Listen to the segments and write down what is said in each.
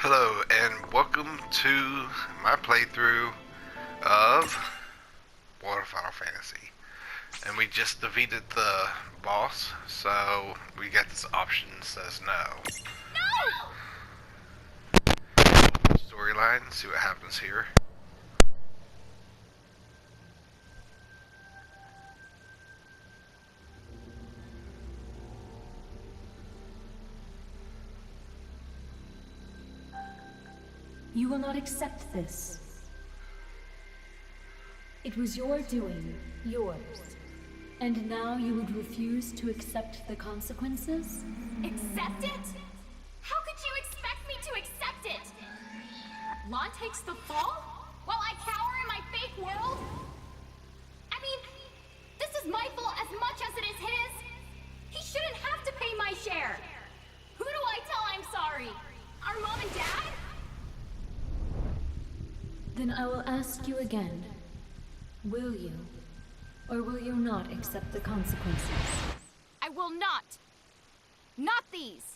Hello, and welcome to my playthrough of World of Final Fantasy. And we just defeated the boss, so we got this option that says no. Storyline, see what happens here. You will not accept this. It was your doing, yours. And now you would refuse to accept the consequences? Accept it? How could you expect me to accept it? Lon takes the fall while I cower in my fake world? I mean, this is my fault as much as it is his. He shouldn't have to pay my share. Who do I tell I'm sorry? Our mom and dad? Then I will ask you again. Will you, or will you not accept the consequences? I will not. Not these.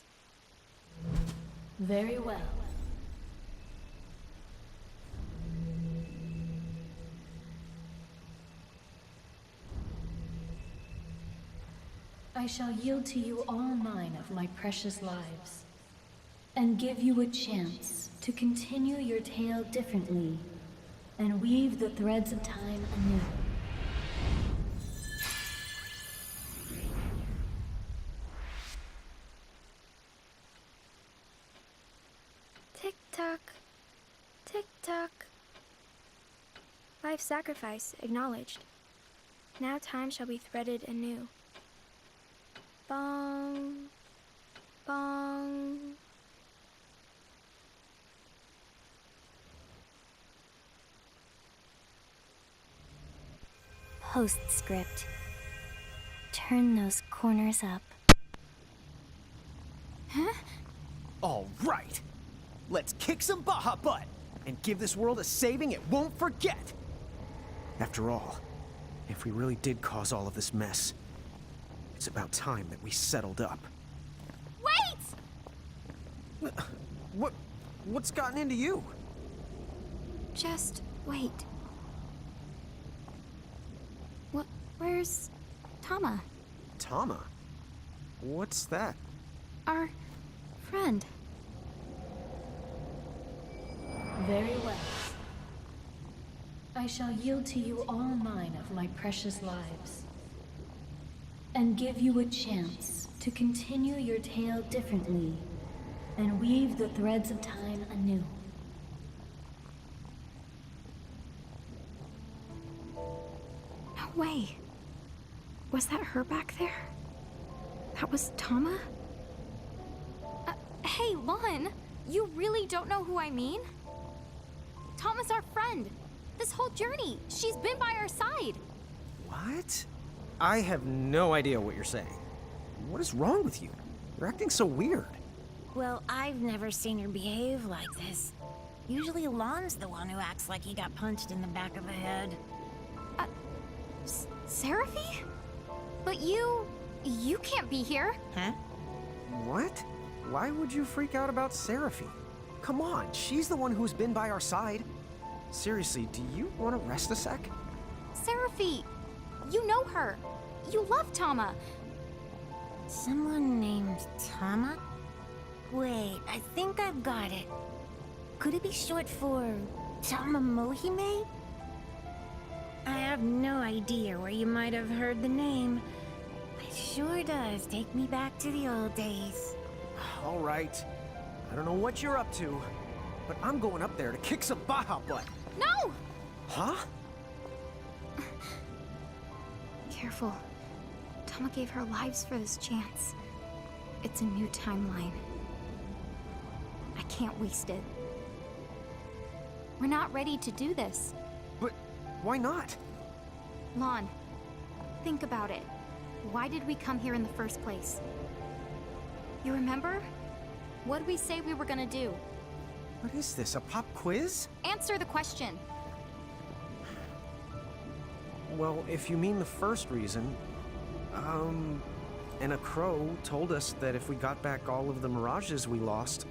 Very well. I shall yield to you all 9 of my precious lives, and give you a chance to continue your tale differently, and weave the threads of time anew. Tick-tock, tick-tock. Life sacrifice acknowledged. Now time shall be threaded anew. Bong, bong. Postscript. Turn those corners up. All right. Let's kick some Baja butt and give this world a saving it won't forget. After all, if we really did cause all of this mess, it's about time that we settled up. Wait! What's gotten into you? Just wait. Where's Tama? Tama? What's that? Our friend. Very well. I shall yield to you all 9 of my precious lives, and give you a chance to continue your tale differently, and weave the threads of time anew. No way. Was that her back there? That was Tama? Hey, Lon, you really don't know who I mean? Tama's our friend. This whole journey, she's been by our side. What? I have no idea what you're saying. What is wrong with you? You're acting so weird. Well, I've never seen her behave like this. Usually Lon's the one who acts like he got punched in the back of the head. Seraphy? But you can't be here. Huh? What? Why would you freak out about Seraphy? Come on, she's the one who's been by our side. Seriously, do you want to rest a sec? Seraphy, you know her. You love Tama. Someone named Tama? Wait, I think I've got it. Could it be short for Tama Mohime? I have no idea where you might have heard the name. It sure does take me back to the old days. All right. I don't know what you're up to, but I'm going up there to kick some Baja butt. No! Huh? Careful. Tama gave her lives for this chance. It's a new timeline. I can't waste it. We're not ready to do this. But why not? Lon, think about it. Why did we come here in the first place? You remember? What did we say we were gonna do? What is this, a pop quiz? Answer the question. Well, if you mean the first reason, and a crow told us that if we got back all of the mirages we lost,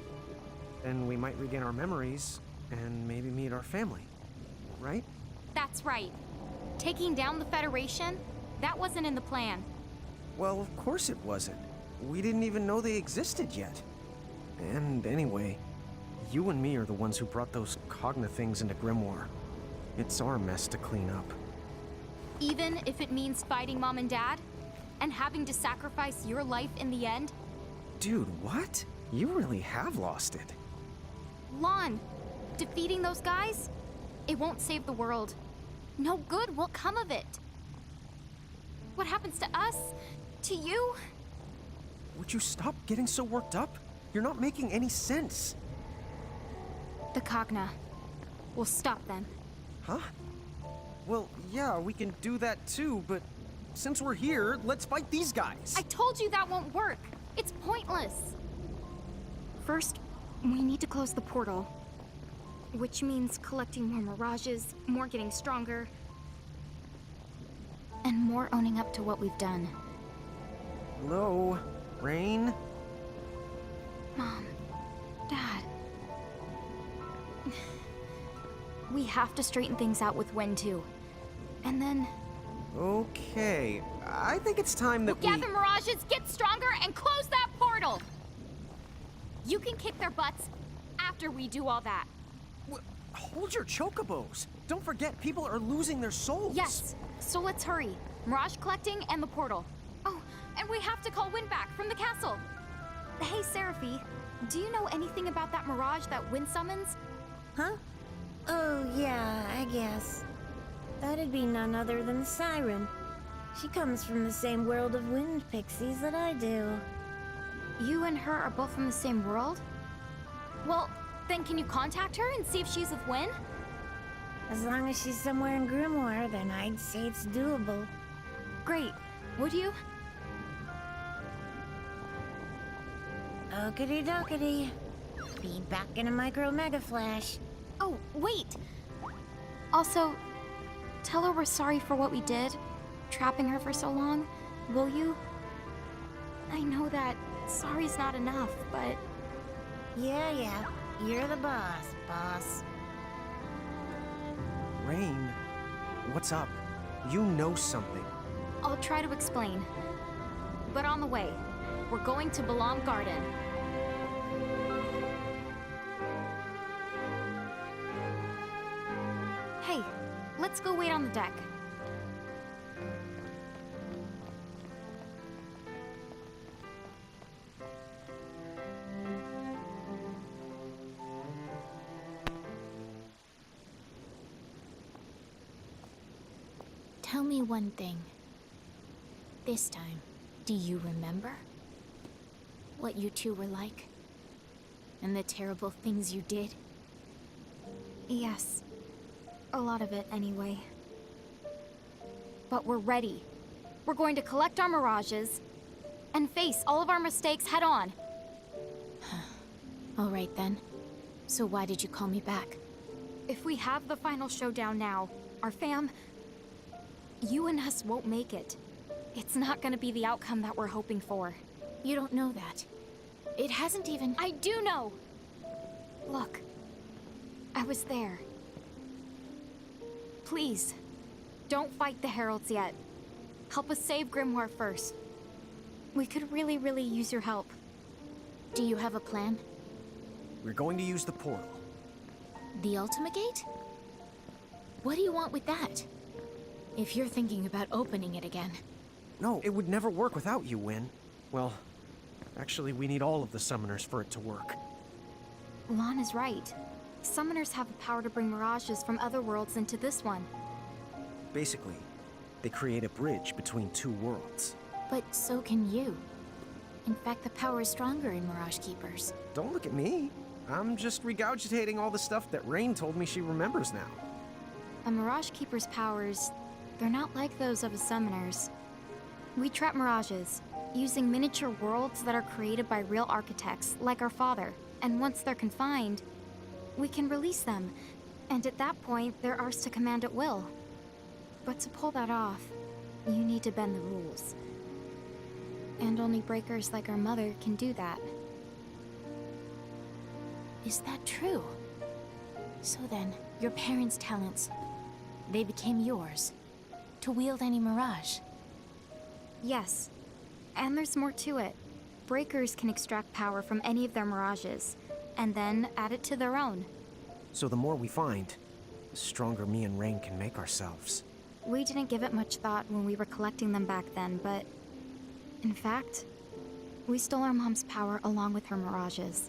and we might regain our memories and maybe meet our family, right? That's right. Taking down the Federation? That wasn't in the plan. Well, of course it wasn't. We didn't even know they existed yet. And anyway, you and me are the ones who brought those Cogna things into Grimoire. It's our mess to clean up. Even if it means fighting Mom and Dad? And having to sacrifice your life in the end? Dude, what? You really have lost it. Lon, defeating those guys? It won't save the world. No good will come of it. What happens to us? To you? Would you stop getting so worked up? You're not making any sense. The Cogna. We'll stop them. Huh? Well, yeah, we can do that too, but since we're here, let's fight these guys. I told you that won't work. It's pointless. First, we need to close the portal. Which means collecting more mirages, more getting stronger, and more owning up to what we've done. Hello, Rain? Mom, Dad. We have to straighten things out with Wen too. And then Okay, I think it's time that gather mirages, get stronger, and close that portal! You can kick their butts after we do all that. Hold your chocobos! Don't forget, people are losing their souls! Yes, so let's hurry. Mirage collecting and the portal. Oh, and we have to call Win back from the castle. Hey, Seraphy, do you know anything about that mirage that Win summons? Huh? Oh, yeah, I guess. That'd be none other than the Siren. She comes from the same world of wind pixies that I do. You and her are both from the same world? Well, then can you contact her and see if she's with Win? As long as she's somewhere in Grimoire, then I'd say it's doable. Great. Would you? Okidy dokity. Feed back in a micro mega flash. Oh, wait! Also, tell her we're sorry for what we did, trapping her for so long, will you? I know that sorry's not enough, but... Yeah, you're the boss. Rain, what's up? You know something. I'll try to explain. But on the way, we're going to Balam Garden. Hey, let's go wait on the deck. Tell me one thing. This time, do you remember? What you two were like? And the terrible things you did? Yes. A lot of it, anyway. But we're ready. We're going to collect our mirages and face all of our mistakes head on. All right then. So why did you call me back? If we have the final showdown now, our fam... You and us won't make it. It's not gonna be the outcome that we're hoping for. You don't know that. It hasn't even... I do know! Look. I was there. Please, don't fight the Heralds yet. Help us save Grimoire first. We could really, really use your help. Do you have a plan? We're going to use the portal. The Ultima Gate? What do you want with that? If you're thinking about opening it again. No, it would never work without you, Win. Well, actually, we need all of the summoners for it to work. Lon is right. Summoners have the power to bring mirages from other worlds into this one. Basically, they create a bridge between two worlds. But so can you. In fact, the power is stronger in Mirage Keepers. Don't look at me. I'm just regurgitating all the stuff that Rain told me she remembers now. A Mirage Keeper's powers, they're not like those of a summoner's. We trap mirages, using miniature worlds that are created by real architects, like our father. And once they're confined, we can release them. And at that point, they're ours to command at will. But to pull that off, you need to bend the rules. And only breakers like our mother can do that. Is that true? So then, your parents' talents, they became yours, to wield any mirage. Yes. And there's more to it. Breakers can extract power from any of their mirages, and then add it to their own. So the more we find, the stronger me and Rain can make ourselves. We didn't give it much thought when we were collecting them back then, but... in fact, we stole our mom's power along with her mirages.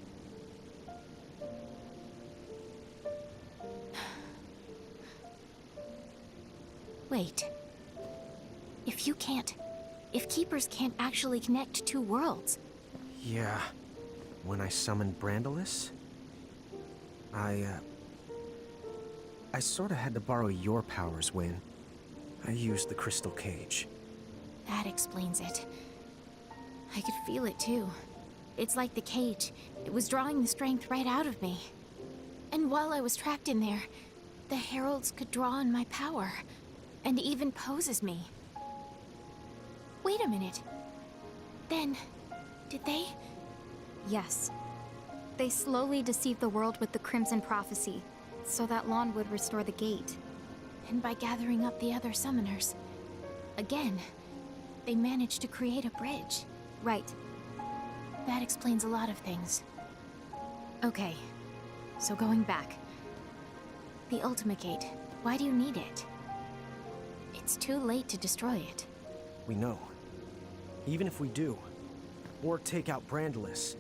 Wait. If Keepers can't actually connect two worlds... Yeah. When I summoned Brandalis, I sorta had to borrow your powers, Wynn. I used the crystal cage. That explains it. I could feel it too. It's like the cage. It was drawing the strength right out of me. And while I was trapped in there, the heralds could draw on my power, and even pose as me. Wait a minute. Then, did they? Yes. They slowly deceived the world with the Crimson Prophecy, so that Lon would restore the gate. And by gathering up the other summoners, again, they managed to create a bridge. Right. That explains a lot of things. Okay, so going back. The Ultimate Gate, why do you need it? It's too late to destroy it. We know. Even if we do, or take out Brandalis,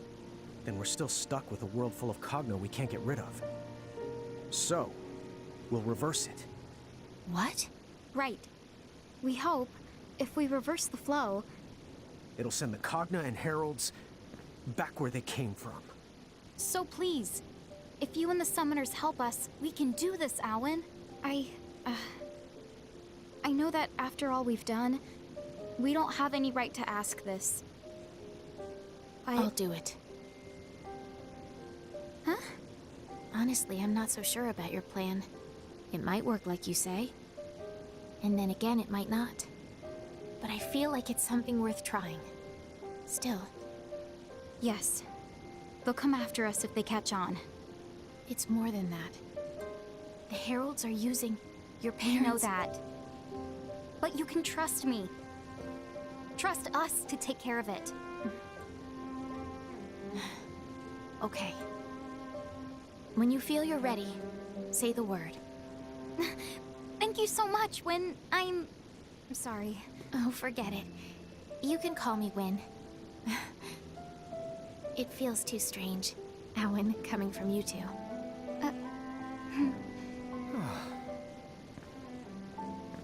then we're still stuck with a world full of Cogno we can't get rid of. So, we'll reverse it. What? Right. We hope, if we reverse the flow... It'll send the Cogna and Heralds back where they came from. So please, if you and the summoners help us, we can do this, Alwyn. I know that after all we've done, we don't have any right to ask this. I'll do it. Huh? Honestly, I'm not so sure about your plan. It might work like you say. And then again, it might not. But I feel like it's something worth trying. Still. Yes. They'll come after us if they catch on. It's more than that. The Heralds are using your I parents... know that. But you can trust me. Trust us to take care of it. Okay. When you feel you're ready, say the word. Thank you so much, Wynn. I'm sorry. Oh, forget it. You can call me Wynn. It feels too strange, Owen, coming from you two.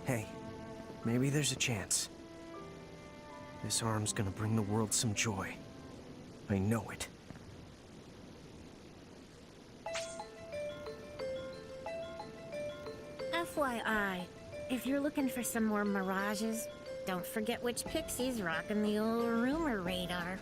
Hey, maybe there's a chance. This arm's gonna bring the world some joy. I know it. FYI, if you're looking for some more mirages, don't forget which pixie's rocking the old rumor radar.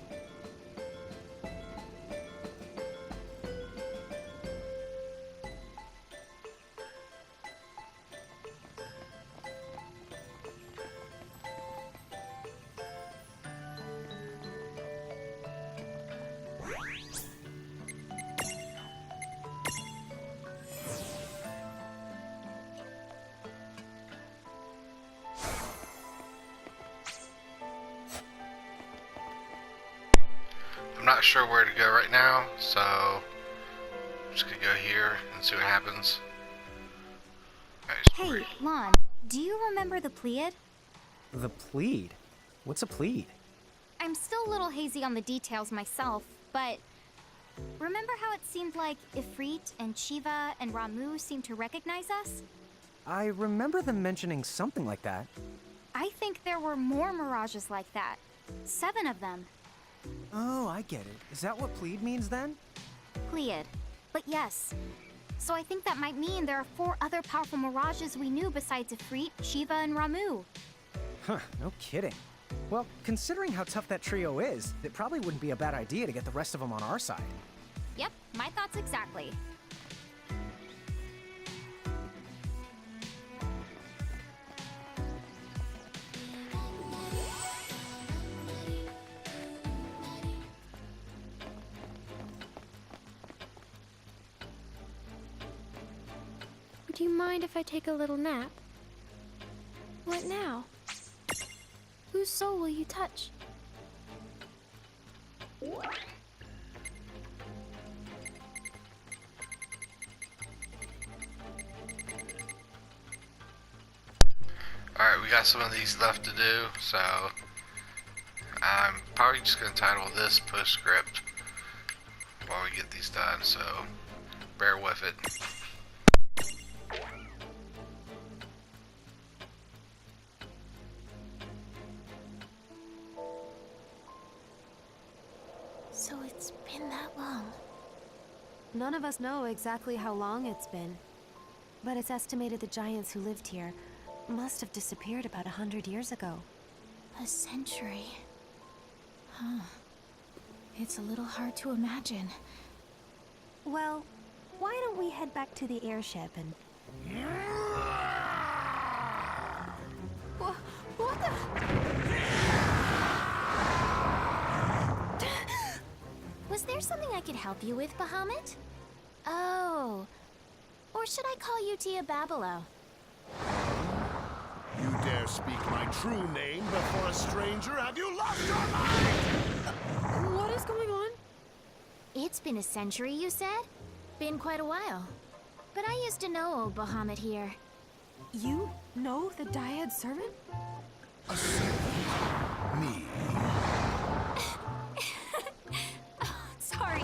I'm not sure where to go right now, so I'm just gonna go here and see what happens. Hey, Lon, do you remember the Pleiad? The Plead? What's a Plead? I'm still a little hazy on the details myself, but remember how it seemed like Ifrit and Shiva and Ramu seemed to recognize us? I remember them mentioning something like that. I think there were more mirages like that. 7 of them. Oh, I get it. Is that what Plead means then? Pleiad. But yes. So I think that might mean there are 4 other powerful mirages we knew besides Ifrit, Shiva, and Ramu. Huh, no kidding. Well, considering how tough that trio is, it probably wouldn't be a bad idea to get the rest of them on our side. Yep, my thoughts exactly. Do you mind if I take a little nap? What now? Whose soul will you touch? Alright, we got some of these left to do, so I'm probably just going to title this postscript while we get these done, so bear with it. So it's been that long. None of us know exactly how long it's been, but it's estimated the giants who lived here must have disappeared about 100 years ago. A century. Huh. It's a little hard to imagine. Well, why don't we head back to the airship and... What the... Was there something I could help you with, Bahamut? Oh. Or should I call you Tia Babilo? You dare speak my true name before a stranger? Have you lost your mind? What is going on? It's been a century, you said? Been quite a while. But I used to know old Bahamut here. You know the Dyad servant? A servant? Me? Sorry.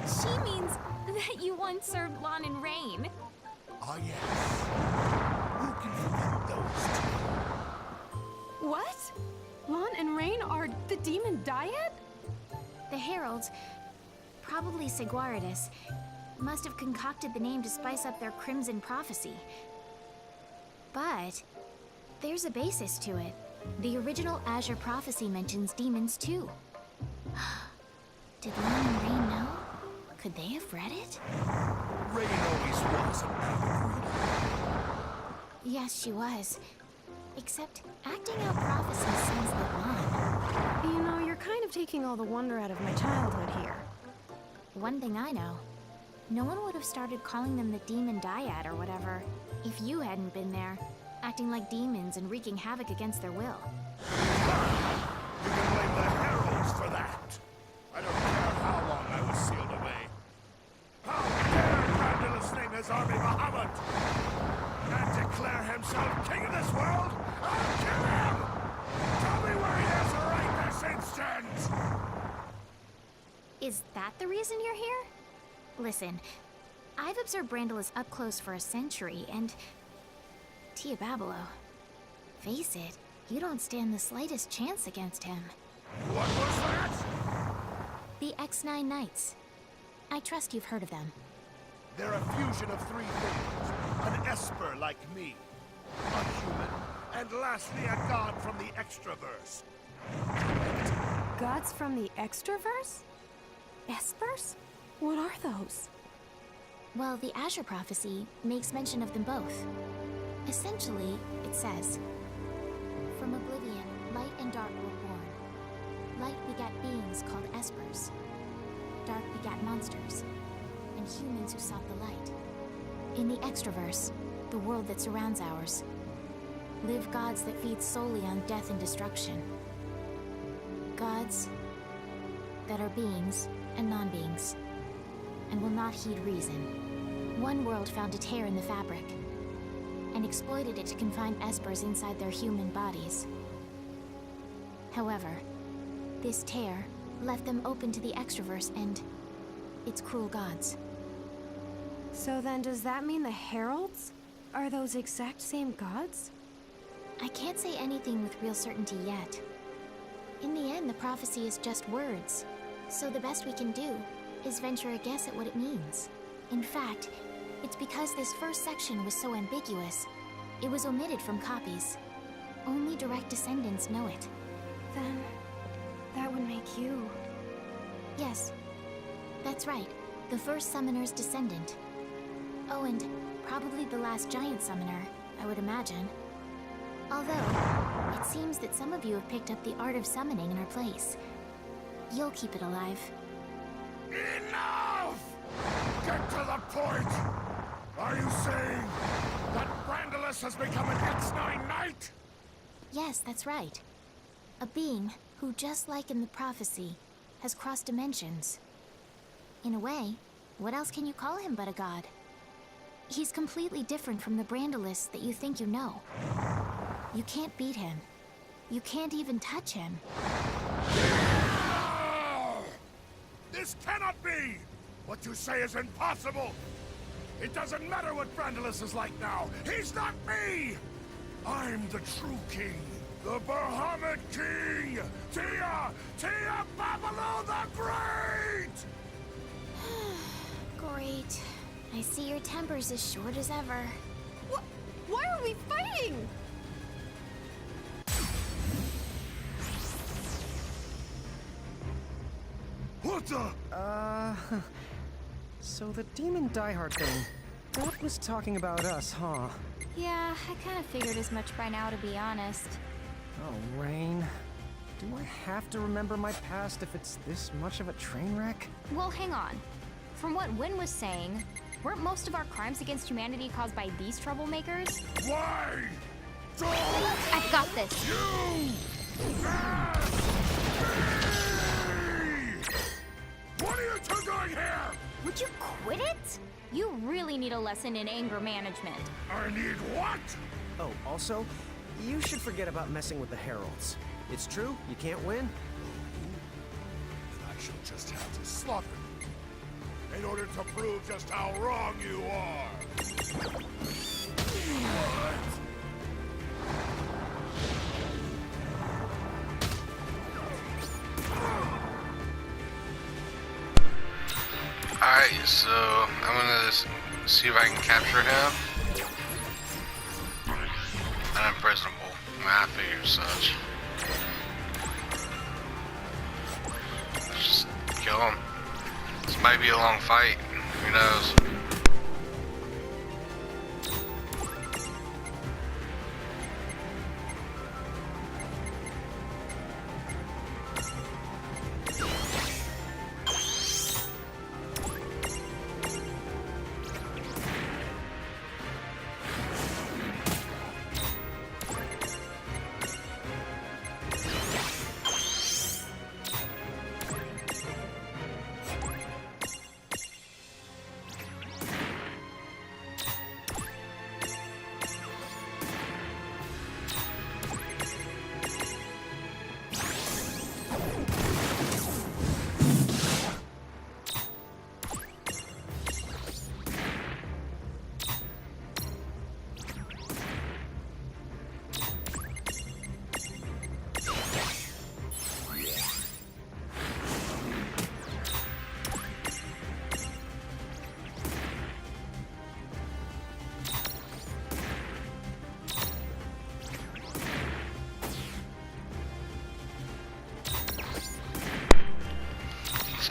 She means that you once served Lon and Rain. Ah, yes. Who can forget those two? What? Lon and Rain are the demon Dyad? The heralds, probably Seguaridus, must have concocted the name to spice up their crimson prophecy. But there's a basis to it. The original Azure prophecy mentions demons too. Did Lon and Rain know? Could they have read it? Rain always was an avid reader. Yes, she was. Except acting out prophecies seems like Lon. You know, you're kind of taking all the wonder out of my childhood here. One thing I know, no one would have started calling them the Demon Dyad or whatever if you hadn't been there, acting like demons and wreaking havoc against their will. You can blame the heralds for that. I don't care how long I was sealed away. How dare Grandulus name his army Bahamut and declare himself king of this world? I'll kill him! Tell me where he is right this instant! Is that the reason you're here? Listen, I've observed Brandalus up close for a century, and... Tia Babilo, face it, you don't stand the slightest chance against him. What was that? The X9 Knights. I trust you've heard of them. They're a fusion of three things. An Esper like me, a human, and lastly a god from the Extraverse. Gods from the Extraverse? Espers? What are those? Well, the Azure prophecy makes mention of them both. Essentially, it says, "From oblivion, light and dark were born. Light begat beings called Espers. Dark begat monsters, and humans who sought the light. In the Extraverse, the world that surrounds ours, live gods that feed solely on death and destruction. Gods that are beings and non-beings, and will not heed reason. One world found a tear in the fabric, and exploited it to confine Espers inside their human bodies. However, this tear left them open to the Extraverse and its cruel gods." So then does that mean the heralds are those exact same gods? I can't say anything with real certainty yet. In the end, the prophecy is just words, so the best we can do is venture a guess at what it means. In fact, it's because this first section was so ambiguous, it was omitted from copies. Only direct descendants know it. Then that would make you... Yes, that's right. The first summoner's descendant. Oh, and probably the last giant summoner, I would imagine. Although, it seems that some of you have picked up the art of summoning in her place. You'll keep it alive. Enough! Get to the point! Are you saying that Brandalus has become an X9 Knight? Yes, that's right. A being who, just like in the prophecy, has crossed dimensions. In a way, what else can you call him but a god? He's completely different from the Brandalus that you think you know. You can't beat him. You can't even touch him. No! This cannot be! What you say is impossible! It doesn't matter what Brandalus is like now! He's not me! I'm the true king! The Bahamut King! Tia Babalu the Great! Great. I see your temper's as short as ever. Why are we fighting? What the? So the demon diehard thing, that was talking about us, huh? Yeah, I kind of figured as much by now, to be honest. Oh, Rain. Do I have to remember my past if it's this much of a train wreck? Well, hang on. From what Wynn was saying, weren't most of our crimes against humanity caused by these troublemakers? Why? Don't I've got this. you ask me? What are you two doing here? Would you quit it? You really need a lesson in anger management. I need what? Oh, also, you should forget about messing with the heralds. It's true, you can't win. Then I shall just have to slaughter you in order to prove just how wrong you are. What? Alright, so I'm gonna see if I can capture him. Unimpressionable. I figure such. Just kill him. This might be a long fight. Who knows?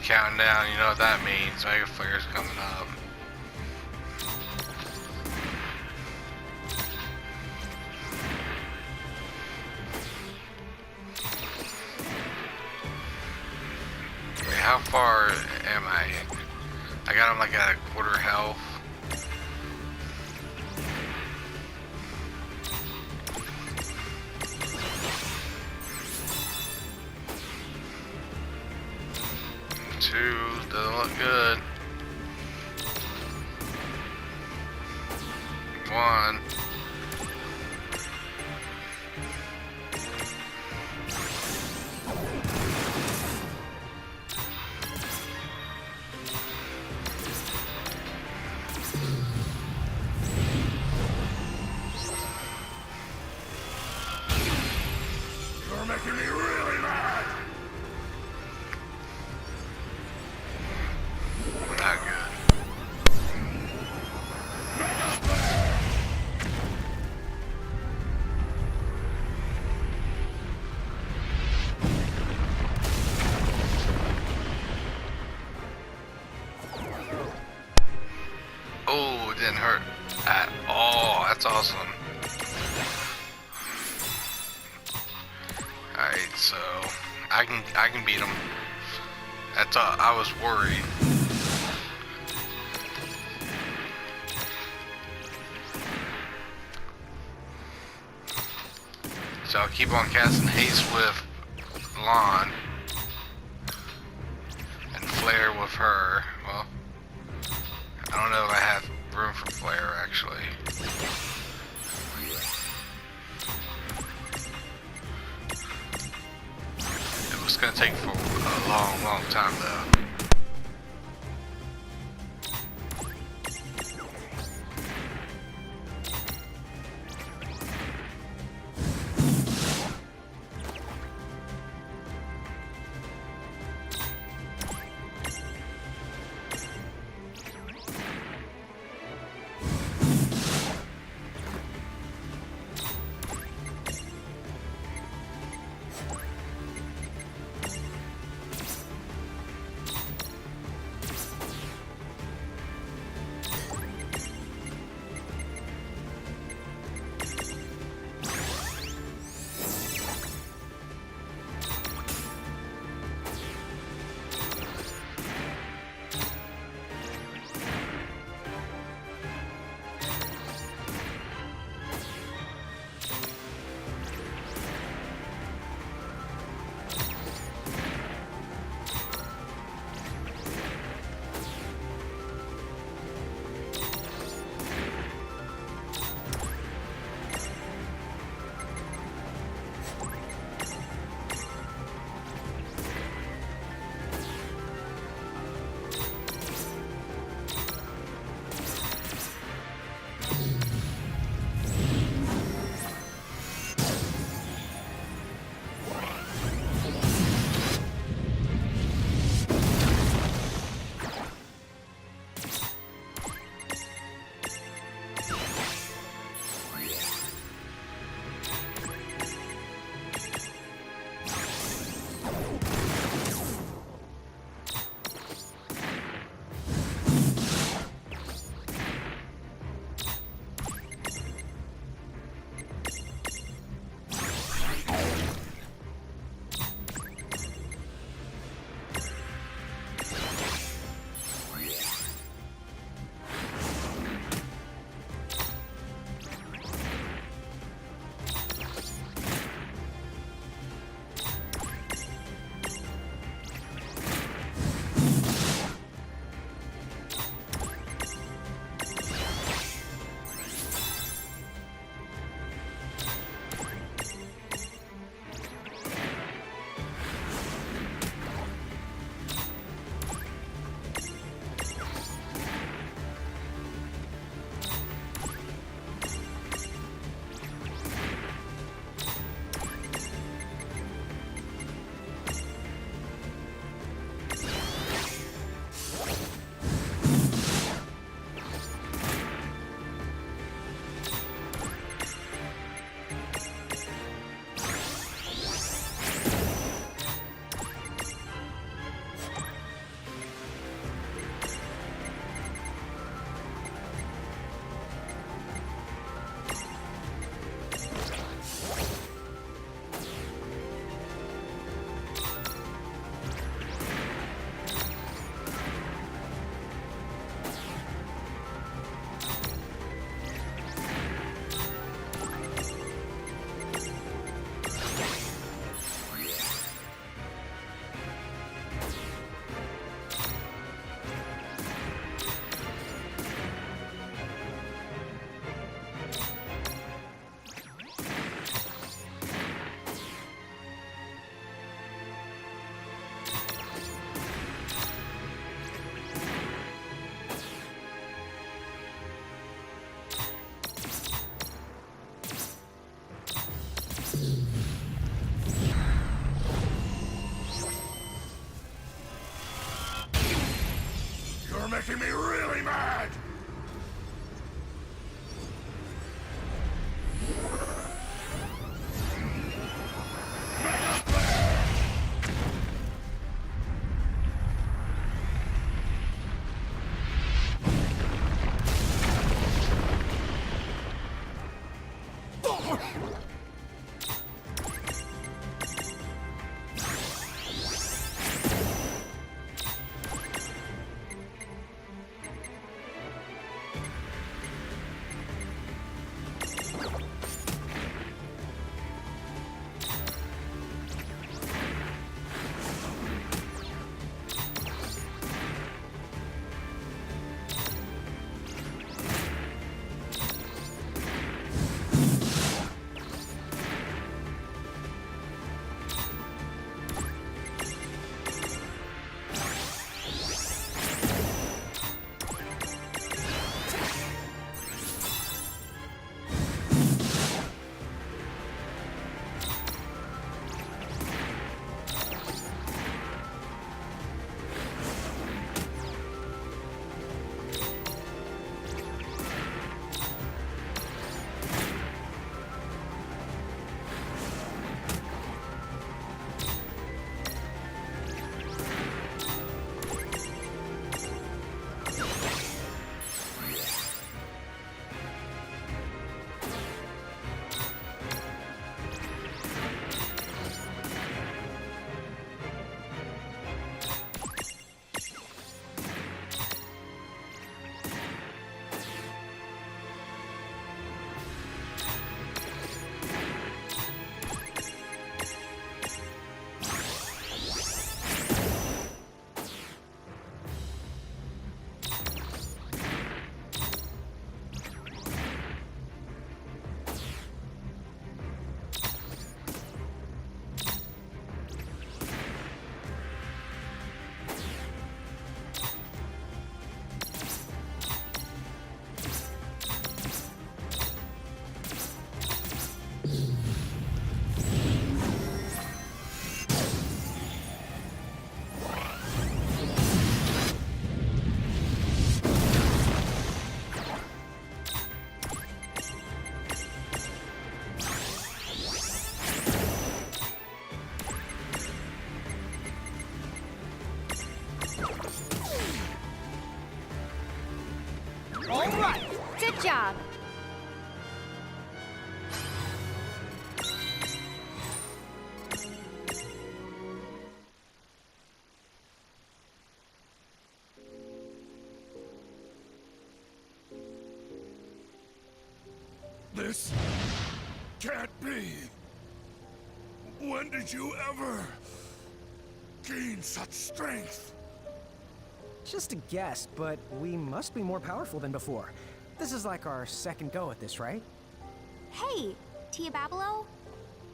Counting down, you know what that means. Mega Flare's coming up. Okay, how far am I? I got him like at a quarter health. Two, doesn't look good. One. You're making me really mad. Not good. Oh, it didn't hurt at all. That's awesome. Alright, so I can beat him. That's all. I was worried. So I'll keep on casting haste with Lon. And flare with her. Well, I don't know if I have room for flare actually. It was gonna take for a long time though. You're making me really mad! All right! Good job. This can't be. When did you ever gain such strength? Just a guess, but we must be more powerful than before. This is like our second go at this, right? Hey, Tia Babelo.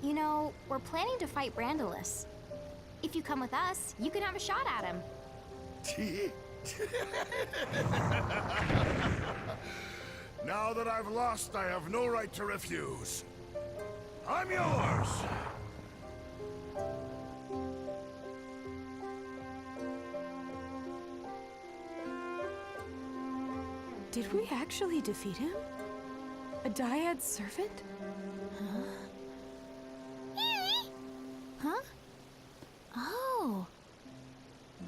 You know, we're planning to fight Brandalus. If you come with us, you can have a shot at him. Now that I've lost, I have no right to refuse. I'm yours! Did we actually defeat him? A Dyad servant? Huh? Oh.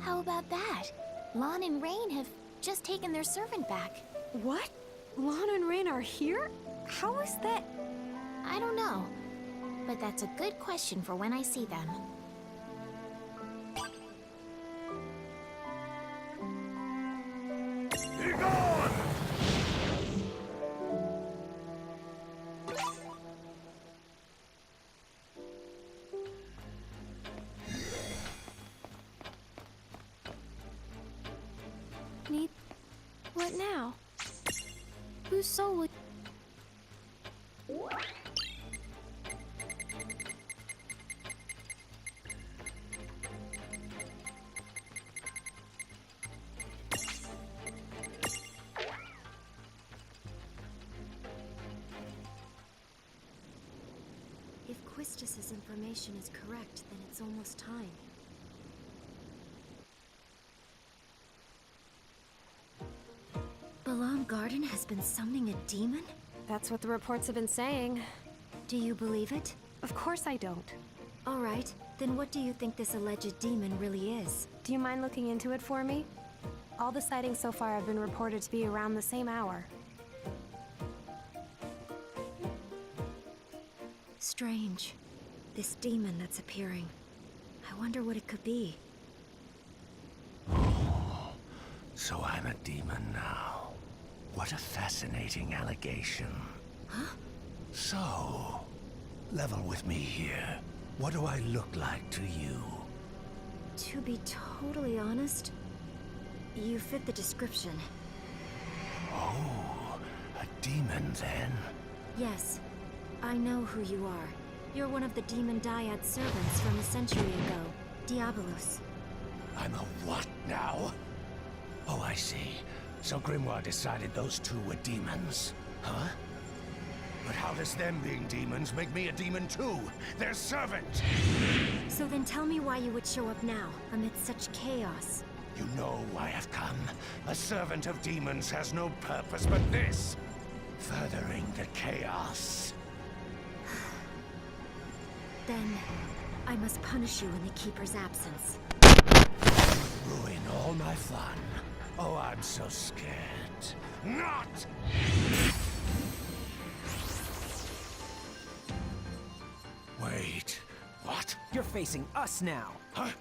How about that? Lon and Rain have just taken their servant back. What? Lon and Rain are here? How is that? I don't know. But that's a good question for when I see them. Be gone! Need... What now? Whose soul would... If Quistis's information is correct, then it's almost time. Balam Garden has been summoning a demon? That's what the reports have been saying. Do you believe it? Of course I don't. All right, then what do you think this alleged demon really is? Do you mind looking into it for me? All the sightings so far have been reported to be around the same hour. Strange. This demon that's appearing. I wonder what it could be. So I'm a demon now. What a fascinating allegation. Huh? So, level with me here. What do I look like to you? To be totally honest, you fit the description. Oh, a demon then? Yes, I know who you are. You're one of the demon Dyad servants from a century ago, Diabolus. I'm a what now? Oh, I see. So Grimoire decided those two were demons, huh? But how does them being demons make me a demon too? Their servant! So then tell me why you would show up now, amidst such chaos. You know why I've come. A servant of demons has no purpose but this. Furthering the chaos. Then, I must punish you in the Keeper's absence. Ruin all my fun. Oh, I'm so scared. Not! Wait, what? You're facing us now. Huh?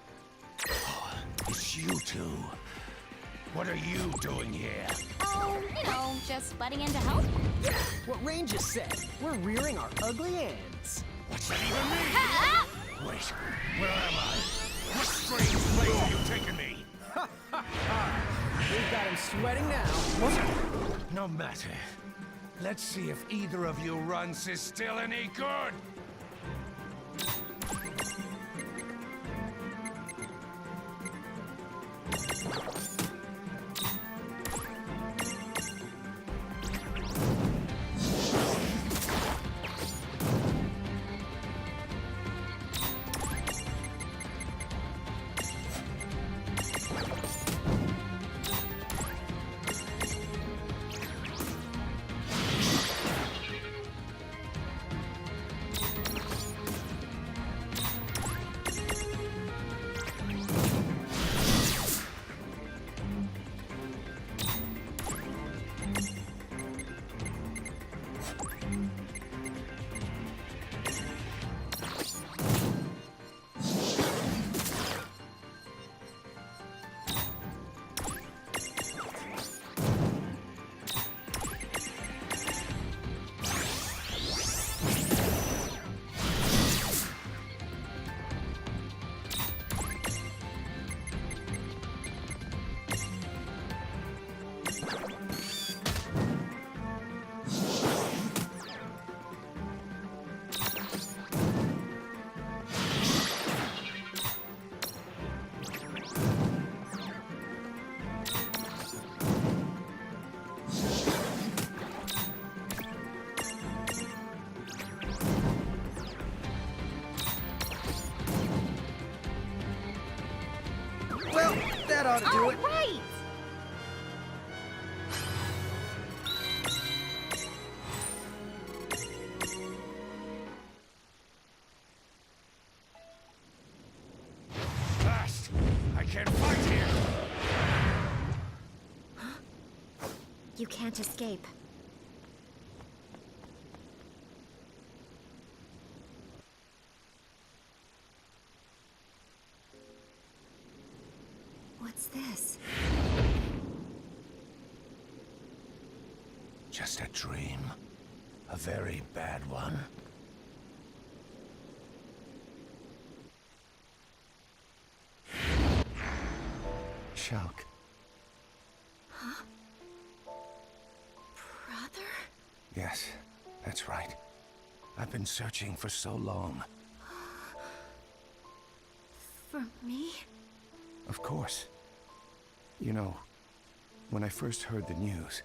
Oh, it's you two. What are you doing here? Oh, just butting in to help. Yeah, what Rain just said. We're rearing our ugly ends. What's that even mean? Wait, where am I? What strange place have you taken me? We've got him sweating now. What? No matter. Let's see if either of you runs is still any good. Well, that ought to do it. Right! Fast! I can't fight here! You can't escape. What's this? Just a dream. A very bad one. Shulk. Brother? Yes, that's right. I've been searching for so long. For me? Of course. You know, when I first heard the news,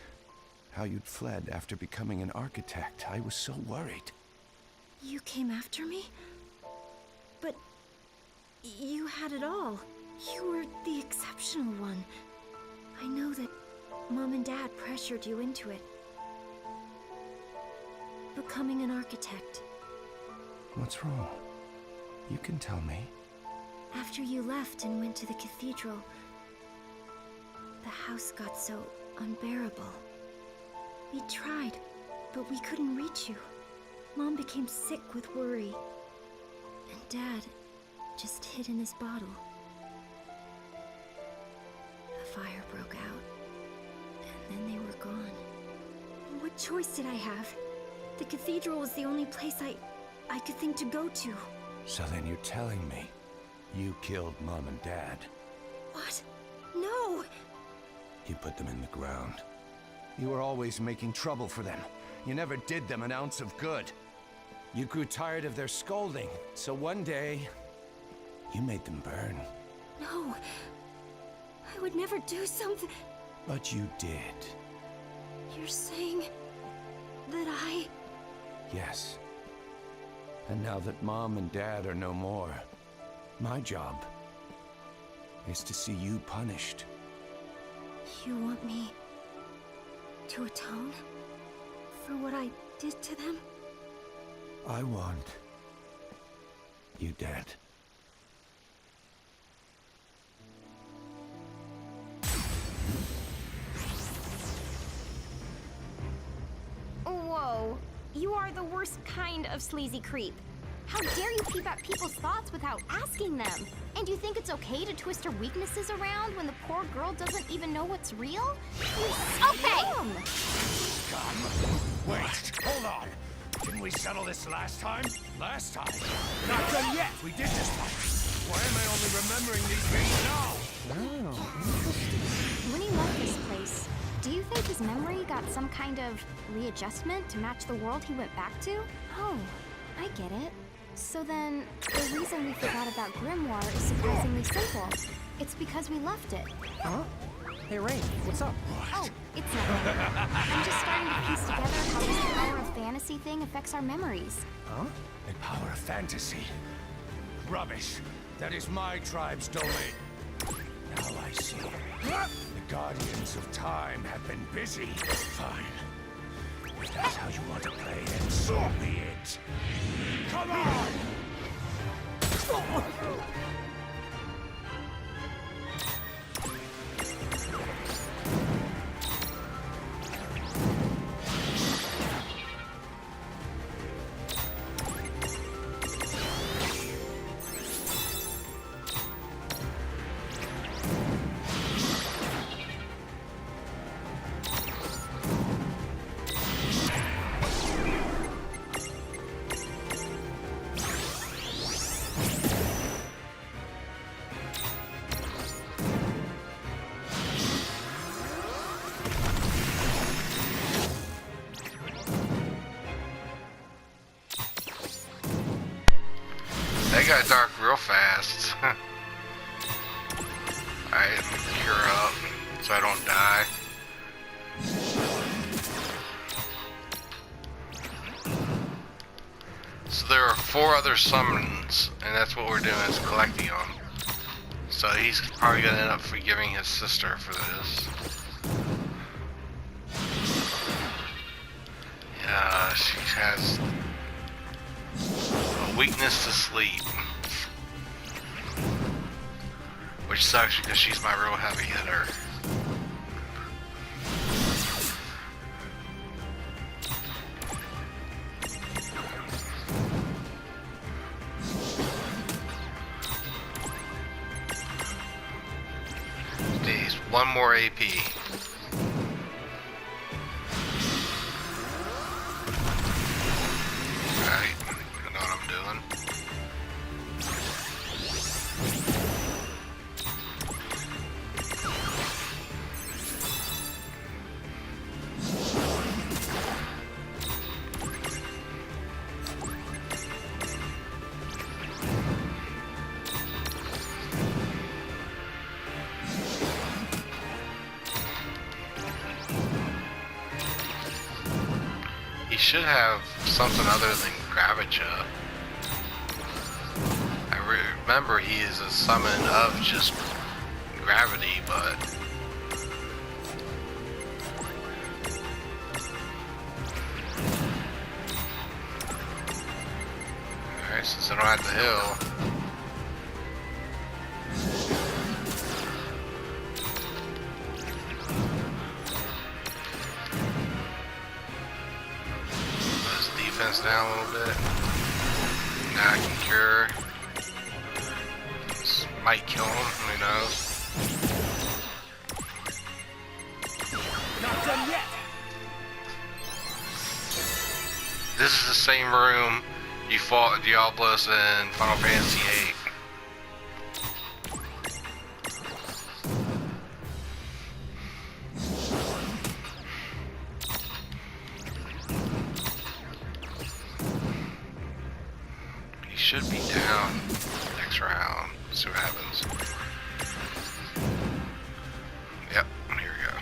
how you'd fled after becoming an architect, I was so worried. You came after me? But you had it all. You were the exceptional one. I know that Mom and Dad pressured you into it. Becoming an architect. What's wrong? You can tell me. After you left and went to the cathedral, the house got so unbearable. We tried, but we couldn't reach you. Mom became sick with worry. And Dad just hid in his bottle. The fire broke out, and then they were gone. What choice did I have? The cathedral was the only place I could think to go to. So then you're telling me you killed Mom and Dad. What? No! You put them in the ground. You were always making trouble for them. You never did them an ounce of good. You grew tired of their scolding, so one day, you made them burn. No. I would never do something. But you did. You're saying that I... Yes. And now that Mom and Dad are no more, my job is to see you punished. You want me to atone for what I did to them? I want you dead. Whoa. You are the worst kind of sleazy creep. How dare you peep at people's thoughts without asking them? And you think it's okay to twist her weaknesses around when the poor girl doesn't even know what's real? Okay! Come. Wait, hold on. Didn't we settle this last time? Last time? Not done yet! We did this one. Why am I only remembering these things now? When he left this place, do you think his memory got some kind of readjustment to match the world he went back to? Oh, I get it. So then, the reason we forgot about Grimoire is surprisingly simple. It's because we left it. Huh? Hey, Rain, what's up? Oh, it's nothing. I'm just starting to piece together how this power of fantasy thing affects our memories. Huh? The power of fantasy. Rubbish. That is my tribe's domain. Now I see. The Guardians of Time have been busy. Fine. If that's how you want to play it, so be it. Come on! got dark real fast. Alright, let me cure up so I don't die. So there are 4 other summons, and that's what we're doing, is collecting them. So he's probably gonna end up forgiving his sister for this. Yeah, she has a weakness to sleep. Which sucks because she's my real heavy hitter. Jeez, 1 more AP. Alright, I know what I'm doing. Should have something other than Gravitia. I remember he is a summon of just gravity, but alright, since I don't have the hill. Down a little bit. Now I can cure. This might kill him, who knows. Not done yet. This is the same room you fought Diablos in Final Fantasy VIII. Should be down next round. See what happens. Yep, here we go.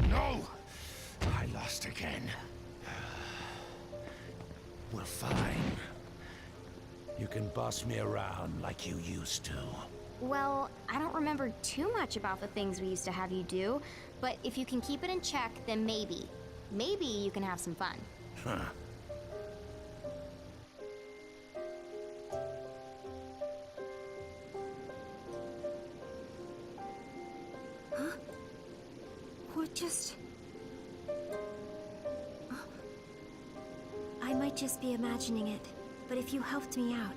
No! I lost again. We're fine. You can boss me around like you used to. Well, I don't remember too much about the things we used to have you do, but if you can keep it in check, then maybe. Maybe you can have some fun. Huh. Huh? What just... I might just be imagining it, but if you helped me out...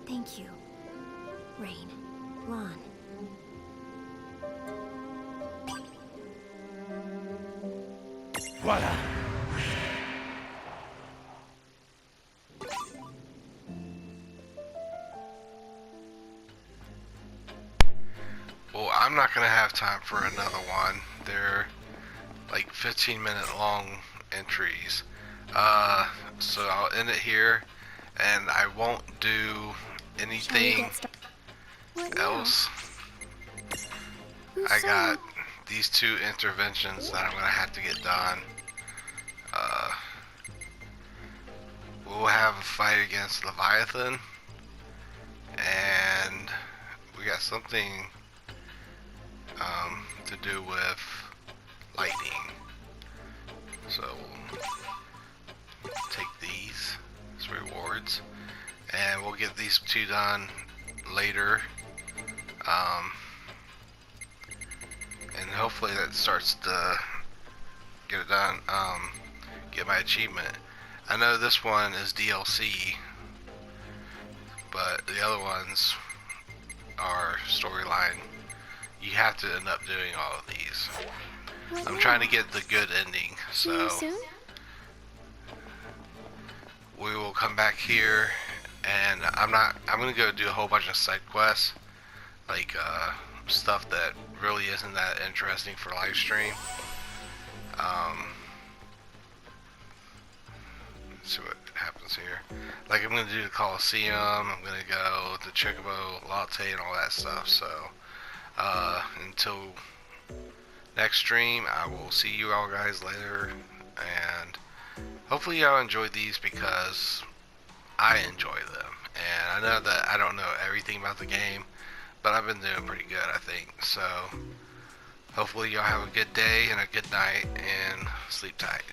Thank you. Rain. Lon. Voila! Well, I'm not gonna have time for another one. They're like 15-minute long entries. So I'll end it here, and I won't do anything else. I got these 2 interventions that I'm gonna have to get done. We'll have a fight against Leviathan, and we got something to do with lightning. So we'll take these as rewards, and we'll get these 2 done later. And hopefully that starts to get it done, get my achievement. I know this one is DLC, but the other ones are storyline. You have to end up doing all of these. I'm trying to get the good ending, so we will come back here, and I'm gonna go do a whole bunch of side quests, like stuff that really isn't that interesting for live stream. Let's see what happens here. Like, I'm gonna do the Coliseum, I'm gonna go to Chocobo Latte and all that stuff. So until next stream, I will see you all guys later, and hopefully y'all enjoyed these, because I enjoy them. And I know that I don't know everything about the game, but I've been doing pretty good, I think. So hopefully y'all have a good day and a good night, and sleep tight.